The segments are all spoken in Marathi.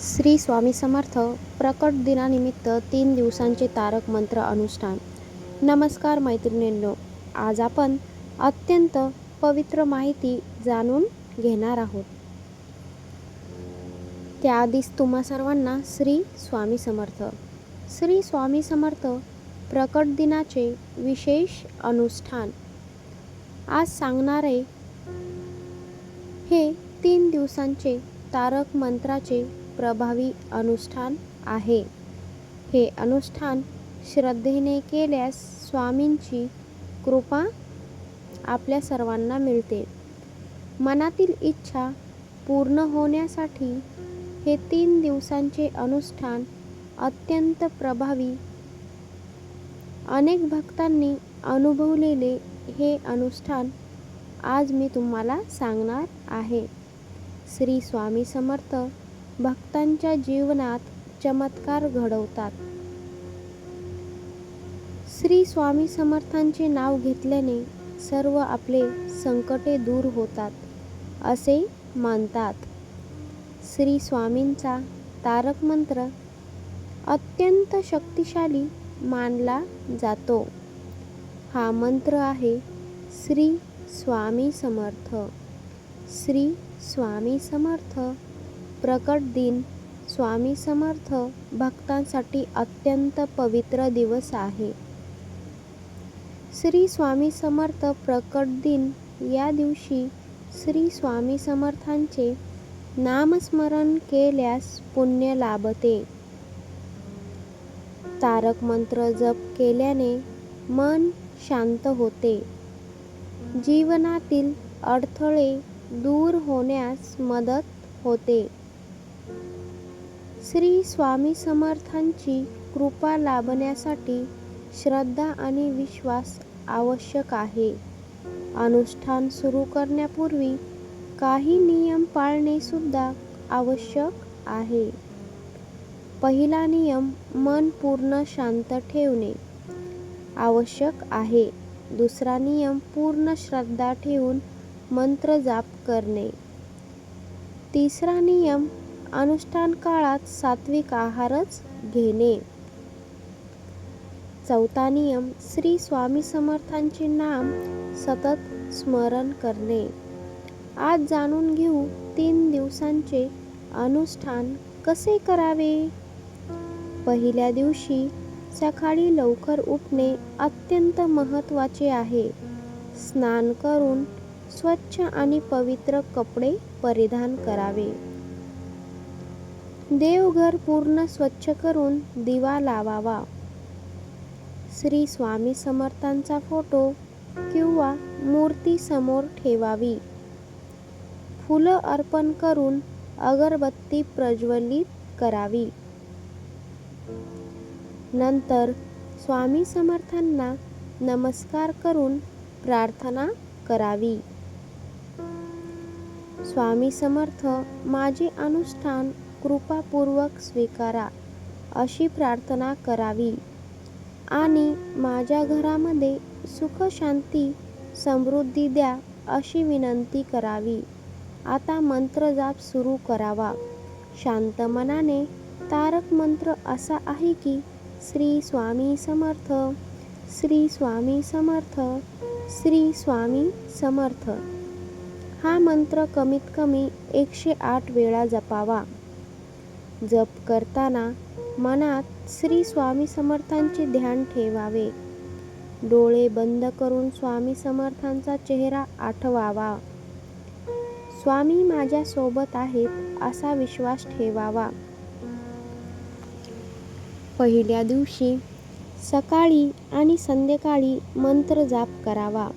श्री स्वामी समर्थ प्रकट दिनानिमित्त 3 दिवसांचे तारक मंत्र अनुष्ठान. नमस्कार मैत्रिणींनो, आज आपण अत्यंत पवित्र माहिती जाणून घेणार आहोत. त्याआधीच तुम्हा सर्वांना श्री स्वामी समर्थ. श्री स्वामी समर्थ प्रकट दिनाचे विशेष अनुष्ठान आज सांगणारे हे 3 दिवसांचे तारक मंत्राचे प्रभावी अनुष्ठान आहे. हे अनुष्ठान श्रद्धेने केल्यास स्वामींची कृपा आपल्या सर्वांना मिळते. मनातील इच्छा पूर्ण होण्यासाठी हे 3 दिवसांचे अनुष्ठान अत्यंत प्रभावी. अनेक भक्तांनी अनुभवलेले हे अनुष्ठान आज मी तुम्हाला सांगणार आहे. श्री स्वामी समर्थ भक्तांच्या जीवनात चमत्कार घडवतात. श्री स्वामी समर्थांचे नाव घेतल्याने सर्व आपले संकटे दूर होतात असे मानतात. श्री स्वामींचा तारक मंत्र अत्यंत शक्तिशाली मानला जातो. हा मंत्र आहे श्री स्वामी समर्थ. श्री स्वामी समर्थ प्रकट दिन. स्वामी समर्थ भक्तांसाठी अत्यंत पवित्र दिवस आहे. श्री स्वामी समर्थ प्रकट दिन या दिवशी श्री स्वामी समर्थांचे नामस्मरण केल्यास पुण्य लाभते. तारक मंत्र जप केल्याने मन शांत होते. जीवनातील अडथळे दूर होण्यास मदत होते. श्री स्वामी समर्थांची कृपा लाभण्यासाठी श्रद्धा आणि विश्वास आवश्यक आहे. अनुष्ठान सुरू करण्यापूर्वी काही नियम पाळणे सुद्धा आवश्यक आहे. पहिला नियम, मन पूर्ण शांत ठेवणे आवश्यक आहे. दुसरा नियम, पूर्ण श्रद्धा ठेवून मंत्र जाप करणे. तिसरा नियम, अनुष्ठान काळात सात्विक आहारच घेणे. चौथा नियम, श्री स्वामी समर्थांचे नाम सतत स्मरण करणे. आज जाणून घेऊ 3 दिवसांचे अनुष्ठान कसे करावे. पहिल्या दिवशी सकाळी लवकर उठणे अत्यंत महत्त्वाचे आहे. स्नान करून स्वच्छ आणि पवित्र कपडे परिधान करावे. देवघर पूर्ण स्वच्छ करून दिवा लावावा. श्री स्वामी समर्थांचा फोटो किंवा मूर्ती समोर ठेवावी. फुलं अर्पण करून अगरबत्ती प्रज्वलित करावी. नंतर स्वामी समर्थांना नमस्कार करून प्रार्थना करावी. स्वामी समर्थ, माझे अनुष्ठान कृपापूर्वक स्वीकारा अशी प्रार्थना करावी आणि माझ्या घरामध्ये सुख शांती समृद्धी द्या अशी विनंती करावी. आता मंत्र जाप सुरू करावा. शांत मनाने तारक मंत्र असा आहे की श्री स्वामी समर्थ, श्री स्वामी समर्थ, श्री स्वामी समर्थ. हा मंत्र कमीत कमी 108 वेळा जपावा. जप करताना मनात श्री स्वामी समर्थांचे ध्यान ठेवावे. डोळे बंद करून स्वामी समर्थांचा चेहरा आठवावा. स्वामी माझ्या सोबत आहेत असा विश्वास ठेवावा. पहिल्या दिवशी सकाळी आणि संध्याकाळी मंत्र जाप करावा.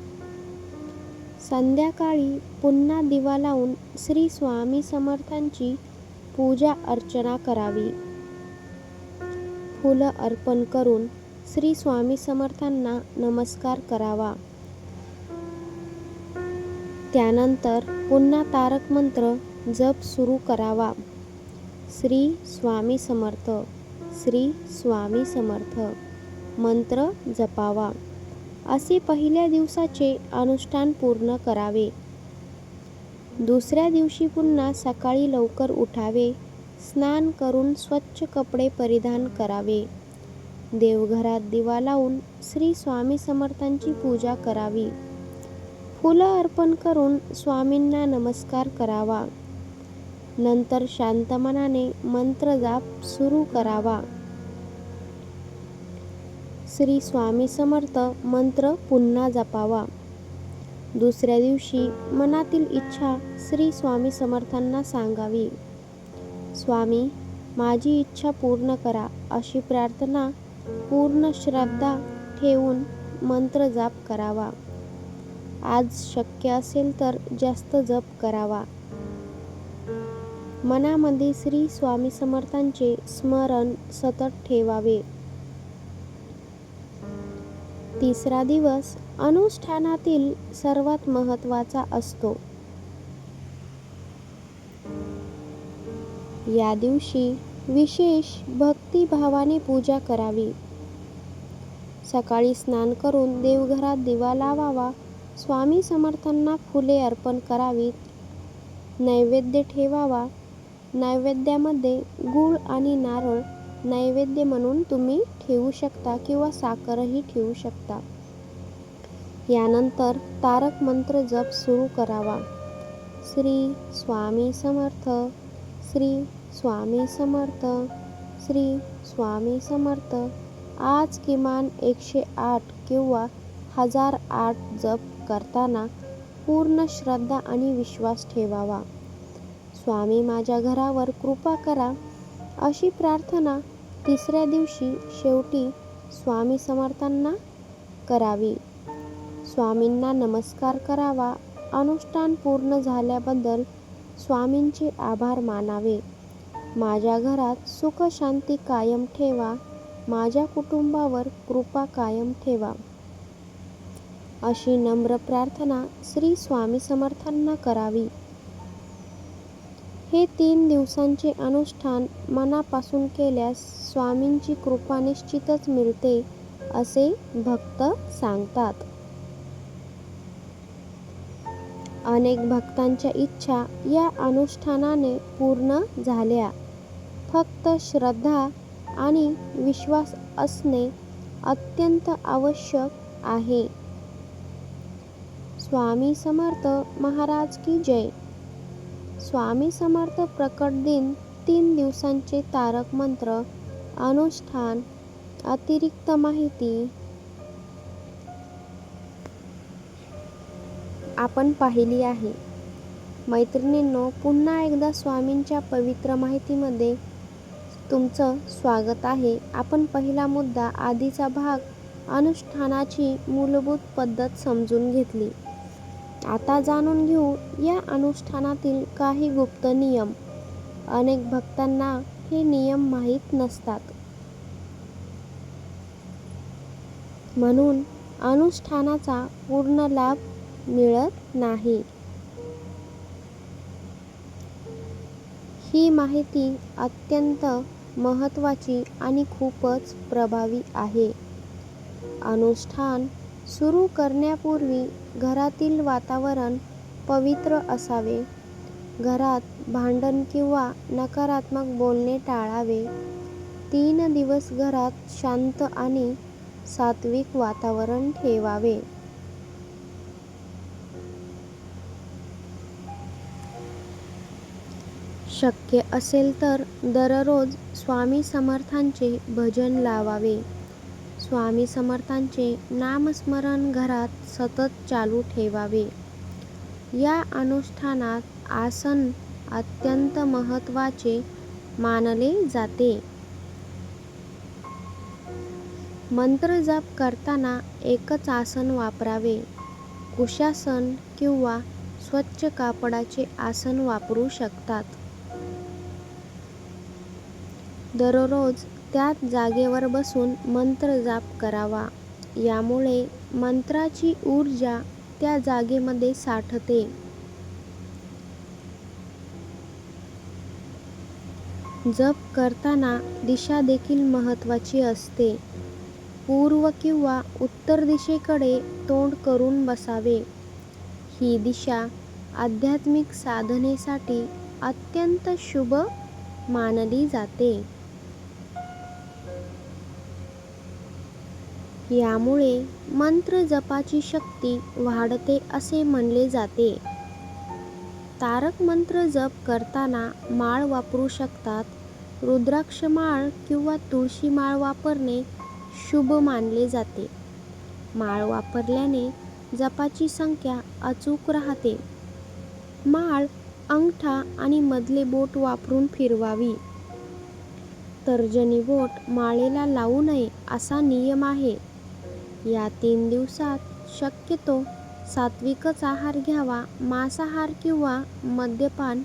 संध्याकाळी पुन्हा दिवा लावून श्री स्वामी समर्थांची पूजा अर्चना करावी. फुलं अर्पण करून श्री स्वामी समर्थांना नमस्कार करावा. त्यानंतर पुन्हा तारक मंत्र जप सुरू करावा. श्री स्वामी समर्थ, श्री स्वामी समर्थ मंत्र जपावा. असे पहिल्या दिवसाचे अनुष्ठान पूर्ण करावे. दुसऱ्या दिवशी पुन्हा सकाळी लवकर उठावे. स्नान करून स्वच्छ कपडे परिधान करावे. देवघरात दिवा लावून श्री स्वामी समर्थांची पूजा करावी. फुलं अर्पण करून स्वामींना नमस्कार करावा. नंतर शांत मनाने मंत्रजाप सुरू करावा. श्री स्वामी समर्थ मंत्र पुन्हा जपावा. दुसऱ्या दिवशी मनातील इच्छा श्री स्वामी समर्थांना सांगावी. स्वामी, माझी इच्छा पूर्ण करा, अशी प्रार्थना पूर्ण श्रद्धा ठेवून मंत्रजाप करावा. आज शक्य असेल तर जास्त जप करावा. मनामध्ये श्री स्वामी समर्थांचे स्मरण सतत ठेवावे. तिसरा दिवस अनुष्ठानातील सर्वात महत्त्वाचा असतो. या दिवशी विशेष भक्तिभावाने पूजा करावी. सकाळी स्नान करून देवघरात दिवा लावावा. स्वामी समर्थांना फुले अर्पण करावीत. नैवेद्य ठेवावा. नैवेद्यामध्ये गूळ आणि नारळ नैवेद्य म्हणून तुम्ही ठेवू शकता किंवा साखरही ठेवू शकता. यानंतर तारक मंत्र जप सुरू करावा. श्री स्वामी समर्थ, श्री स्वामी समर्थ, श्री स्वामी समर्थ. आज किमान 108 किंवा 1008 जप करताना पूर्ण श्रद्धा आणि विश्वास ठेवावा. स्वामी, माझ्या घरावर कृपा करा, अशी प्रार्थना तिसऱ्या दिवशी शेवटी स्वामी समर्थांना करावी. स्वामींना नमस्कार करावा. अनुष्ठान पूर्ण झाल्याबद्दल स्वामींचे आभार मानावे. माझ्या घरात सुख शांती कायम ठेवा. माझ्या कुटुंबावर कृपा कायम ठेवा, अशी नम्र प्रार्थना श्री स्वामी समर्थांना करावी. हे 3 दिवसांचे अनुष्ठान मनापासून केल्यास स्वामींची कृपा निश्चितच मिळते, असे भक्त सांगतात. अनेक भक्तांच्या इच्छा या अनुष्ठानाने पूर्ण झाल्या. फक्त श्रद्धा आणि विश्वास असणे अत्यंत आवश्यक आहे. स्वामी समर्थ महाराज की जय. स्वामी समर्थ प्रकट दिन 3 दिवसांचे तारक मंत्र अनुष्ठान अतिरिक्त माहिती आपण पाहिली आहे. मैत्रिणींनो, पुन्हा एकदा स्वामींच्या पवित्र माहितीमध्ये तुमचं स्वागत आहे. आपण पहिला मुद्दा, आधीचा भाग, अनुष्ठानाची मूलभूत पद्धत समजून घेतली. आता जाणून घेऊ या अनुष्ठानातील काही गुप्त नियम. अनेक भक्तांना हे नियम माहीत नसतात, म्हणून अनुष्ठानाचा पूर्ण लाभ मिळत नाही. ही माहिती अत्यंत महत्त्वाची आणि खूपच प्रभावी आहे. अनुष्ठान सुरू करण्यापूर्वी घरातील वातावरण पवित्र असावे. घरात भांडण किंवा नकारात्मक बोलणे टाळावे. 3 दिवस घरात शांत आणि सात्विक वातावरण ठेवावे. शक्य असेल तर दररोज स्वामी समर्थांचे भजन लावावे. स्वामी समर्थांचे नामस्मरण घरात सतत चालू ठेवावे. या अनुष्ठानात आसन अत्यंत महत्त्वाचे मानले जाते. मंत्रजाप करताना एकच आसन वापरावे. कुशासन किंवा स्वच्छ कापडाचे आसन वापरू शकतात. दररोज त्याच जागेवर बसून मंत्रजाप करावा. यामुळे मंत्राची ऊर्जा त्या जागेमध्ये साठते. जप करताना दिशा देखील महत्त्वाची असते. पूर्व किंवा उत्तर दिशेकडे तोंड करून बसावे. ही दिशा आध्यात्मिक साधनेसाठी अत्यंत शुभ मानली जाते. यामुळे मंत्र जपाची शक्ती वाढते असे म्हणले जाते. तारक मंत्र जप करताना माळ वापरू शकतात. रुद्राक्ष माळ किंवा तुळशी माळ वापरणे शुभ मानले जाते. माळ वापरल्याने जपाची संख्या अचूक राहते. माळ अंगठा आणि मधले बोट वापरून फिरवावी. तर्जनी बोट माळेला लावू नये असा नियम आहे. या 3 दिवसात शक्यतो सात्विकच आहार घ्यावा. मांसाहार किंवा मद्यपान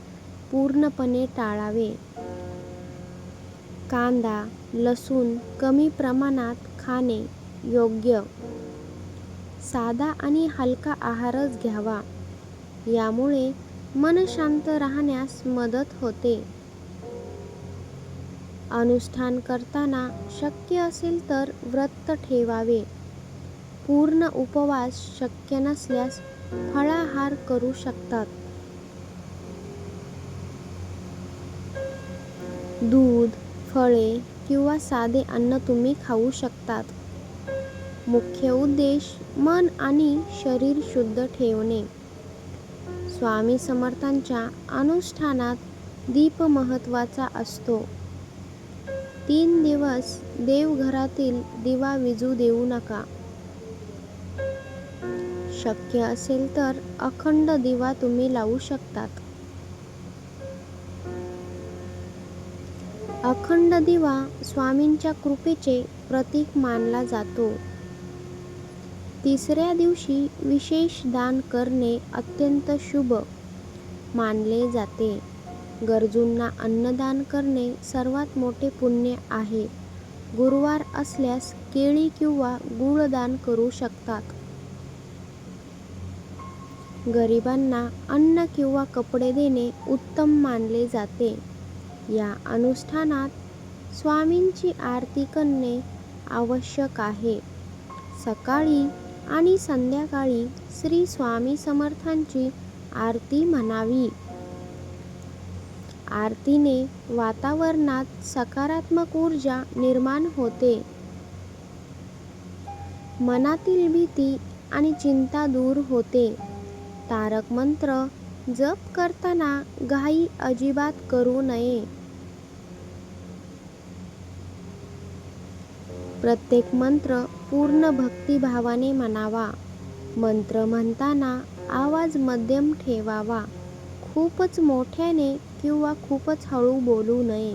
पूर्णपणे टाळावे. कांदा, लसूण कमी प्रमाणात खाणे योग्य. साधा आणि हलका आहारच घ्यावा. यामुळे मन शांत राहण्यास मदत होते. अनुष्ठान करताना शक्य असेल तर व्रत ठेवावे. पूर्ण उपवास शक्य नसल्यास फळाहार करू शकतात. दूध, फळे किंवा साधे अन्न तुम्ही खाऊ शकतात. मुख्य उद्देश मन आणि शरीर शुद्ध ठेवणे. स्वामी समर्थांच्या अनुष्ठानात दीप महत्त्वाचा असतो. 3 दिवस देवघरातील दिवा विझू देऊ नका. शक्य असेल तर अखंड दिवा तुम्ही लावू शकतात. अखंड दिवा स्वामींच्या कृपेचे प्रतीक मानला जातो. 3ऱ्या दिवशी विशेष दान करणे अत्यंत शुभ मानले जाते. गरजूंना अन्नदान करणे सर्वात मोठे पुण्य आहे. गुरुवार असल्यास केळी किंवा गूळ दान करू शकतात. गरिबांना अन्न किंवा कपडे देणे उत्तम मानले जाते. या अनुष्ठानात स्वामींची आरती करणे आवश्यक आहे. सकाळी आणि संध्याकाळी श्री स्वामी समर्थांची आरती म्हणावी. आरतीने वातावरणात सकारात्मक ऊर्जा निर्माण होते. मनातील भीती आणि चिंता दूर होते. तारक मंत्र जप करताना घाई अजिबात करू नये. प्रत्येक मंत्र पूर्ण भक्तिभावाने म्हणावा. मंत्र म्हणताना आवाज मध्यम ठेवावा. खूपच मोठ्याने किंवा खूपच हळू बोलू नये.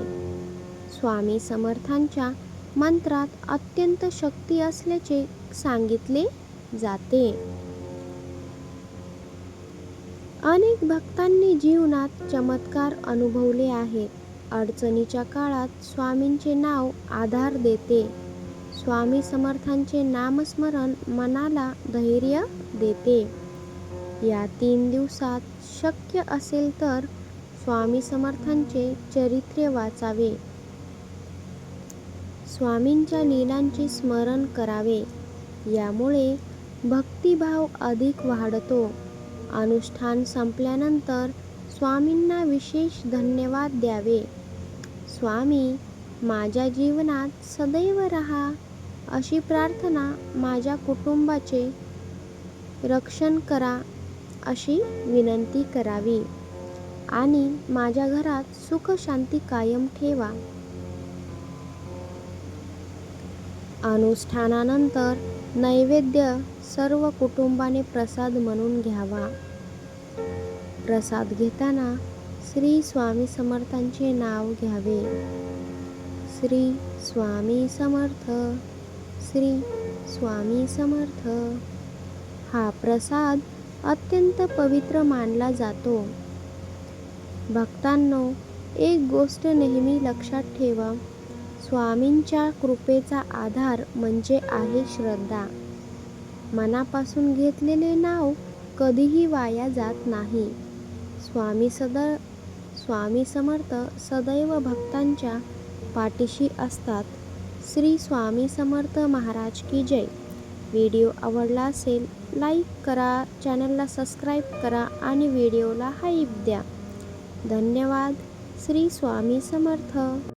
स्वामी समर्थांच्या मंत्रात अत्यंत शक्ती असल्याचे सांगितले जाते. अनेक भक्तांनी जीवनात चमत्कार अनुभवले आहेत. अडचणीच्या काळात स्वामींचे नाव आधार देते. स्वामी समर्थांचे नामस्मरण मनाला धैर्य देते. या 3 दिवसात शक्य असेल तर स्वामी समर्थांचे चरित्र वाचावे. स्वामींच्या लीलांचे स्मरण करावे. यामुळे भक्तिभाव अधिक वाढतो. अनुष्ठान संपल्यानंतर स्वामींना विशेष धन्यवाद द्यावे. स्वामी, माझ्या जीवनात सदैव राहा अशी प्रार्थना. माझ्या कुटुंबाचे रक्षण करा अशी विनंती करावी आणि माझ्या घरात सुख शांती कायम ठेवा. अनुष्ठानानंतर नैवेद्य सर्व कुटुंबाने प्रसाद म्हणून घ्यावा. प्रसाद घेताना श्री स्वामी समर्थांचे नाव घ्यावे. श्री स्वामी समर्थ, श्री स्वामी समर्थ. हा प्रसाद अत्यंत पवित्र मानला जातो. भक्तांनो, एक गोष्ट नेहमी लक्षात ठेवा. स्वामींच्या कृपेचा आधार म्हणजे आहे श्रद्धा. मनापासून घेतलेले नाव कधीही वाया जात नाही. स्वामी समर्थ सदैव भक्तांच्या पाठीशी असतात. श्री स्वामी समर्थ महाराज की जय. व्हिडिओ आवडला असेल लाईक करा, चॅनलला सबस्क्राईब करा आणि व्हिडिओला हाईप द्या. धन्यवाद. श्री स्वामी समर्थ.